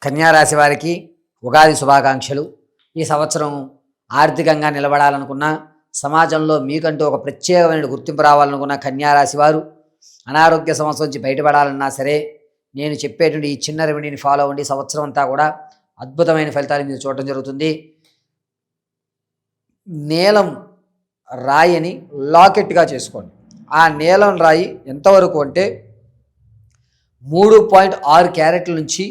కన్యారాశి వారికి ఉగాది శుభాకాంక్షలు. ఈ సంవత్సరం ఆర్థికంగా నిలబడాలనుకున్నా, సమాజంలో మీకంటూ ఒక ప్రత్యేకమైన గుర్తింపు రావాలనుకున్న కన్యారాశి వారు అనారోగ్య సమస్య నుంచి బయటపడాలన్నా సరే, నేను చెప్పేటువంటి ఈ చిన్న రెమెడీని ఫాలో అవ్వండి. సంవత్సరం అంతా కూడా అద్భుతమైన ఫలితాలు మీరు చూడటం జరుగుతుంది. నీలం రాయిని లాకెట్గా చేసుకోండి. ఆ నీలం రాయి ఎంతవరకు అంటే 3.6 క్యారెట్ల నుంచి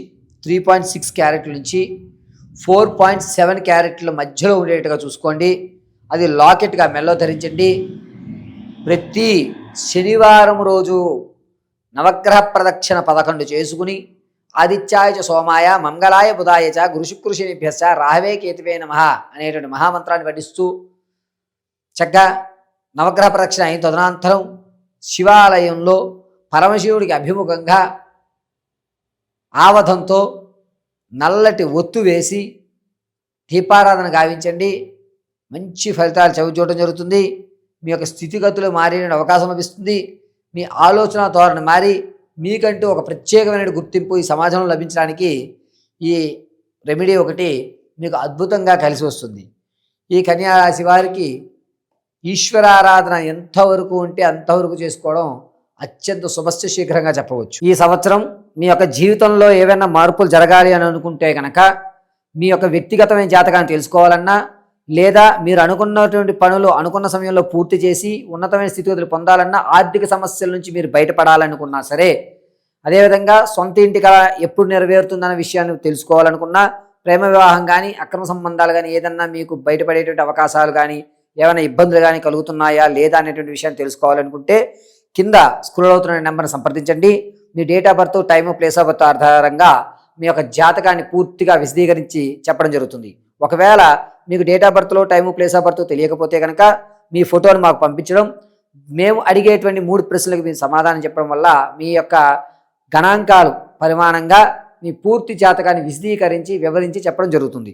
3.6 క్యారెట్ల నుంచి 4.7 క్యారెట్ల మధ్యలో ఉండేట్టుగా చూసుకోండి. అది లాకెట్గా మెల్లో ధరించండి. ప్రతి శనివారం రోజు నవగ్రహ ప్రదక్షిణ 11 చేసుకుని ఆదిత్యాయ చ సోమాయ మంగళాయ బుధాయ చ గురుశుక్రశనిభ్యశ్చ రాహవే కేతువే నమః అనేటువంటి మహామంత్రాన్ని పఠిస్తూ చక్కగా నవగ్రహ ప్రదక్షిణ అయిన తదనంతరం శివాలయంలో పరమశివుడికి అభిముఖంగా ఆవధంతో నల్లటి ఒత్తు వేసి దీపారాధన గావించండి. మంచి ఫలితాలు చూడటం జరుగుతుంది. మీ యొక్క స్థితిగతులు మారే అవకాశం లభిస్తుంది. మీ ఆలోచన ధోరణి మారి మీకంటూ ఒక ప్రత్యేకమైన గుర్తింపు ఈ సమాజంలో లభించడానికి ఈ రెమెడీ ఒకటి మీకు అద్భుతంగా కలిసి వస్తుంది. ఈ కన్యారాశి వారికి ఈశ్వరారాధన ఎంతవరకు ఉంటే అంతవరకు చేసుకోవడం అత్యంత శుభస్య శీఘ్రంగా చెప్పవచ్చు. ఈ సంవత్సరం మీ యొక్క జీవితంలో ఏవైనా మార్పులు జరగాలి అని అనుకుంటే కనుక, మీ యొక్క వ్యక్తిగతమైన జాతకాన్ని తెలుసుకోవాలన్నా, లేదా మీరు అనుకున్నటువంటి పనులు అనుకున్న సమయంలో పూర్తి చేసి ఉన్నతమైన స్థితిగతులు పొందాలన్నా, ఆర్థిక సమస్యల నుంచి మీరు బయటపడాలనుకున్నా సరే, అదేవిధంగా సొంత ఇంటి కళ ఎప్పుడు నెరవేరుతుందన్న విషయాన్ని తెలుసుకోవాలనుకున్నా, ప్రేమ వివాహం కానీ అక్రమ సంబంధాలు కానీ ఏదన్నా మీకు బయటపడేటువంటి అవకాశాలు కానీ ఏమైనా ఇబ్బందులు కానీ కలుగుతున్నాయా లేదా అనేటువంటి విషయాన్ని తెలుసుకోవాలనుకుంటే కింద స్క్రోల్ అవుతున్న నెంబర్ని సంప్రదించండి. మీ date of birth, time, place of birth ఆధారంగా మీ యొక్క జాతకాన్ని పూర్తిగా విశదీకరించి చెప్పడం జరుగుతుంది. ఒకవేళ మీకు డేట్ ఆఫ్ బర్త్లో టైము, ప్లేస్ ఆఫ్ బర్త్ తెలియకపోతే కనుక మీ ఫోటోని మాకు పంపించడం, మేము అడిగేటువంటి 3 ప్రశ్నలకు మీరు సమాధానం చెప్పడం వల్ల మీ యొక్క గణాంకాలు పరిమాణంగా మీ పూర్తి జాతకాన్ని విశదీకరించి వివరించి చెప్పడం జరుగుతుంది.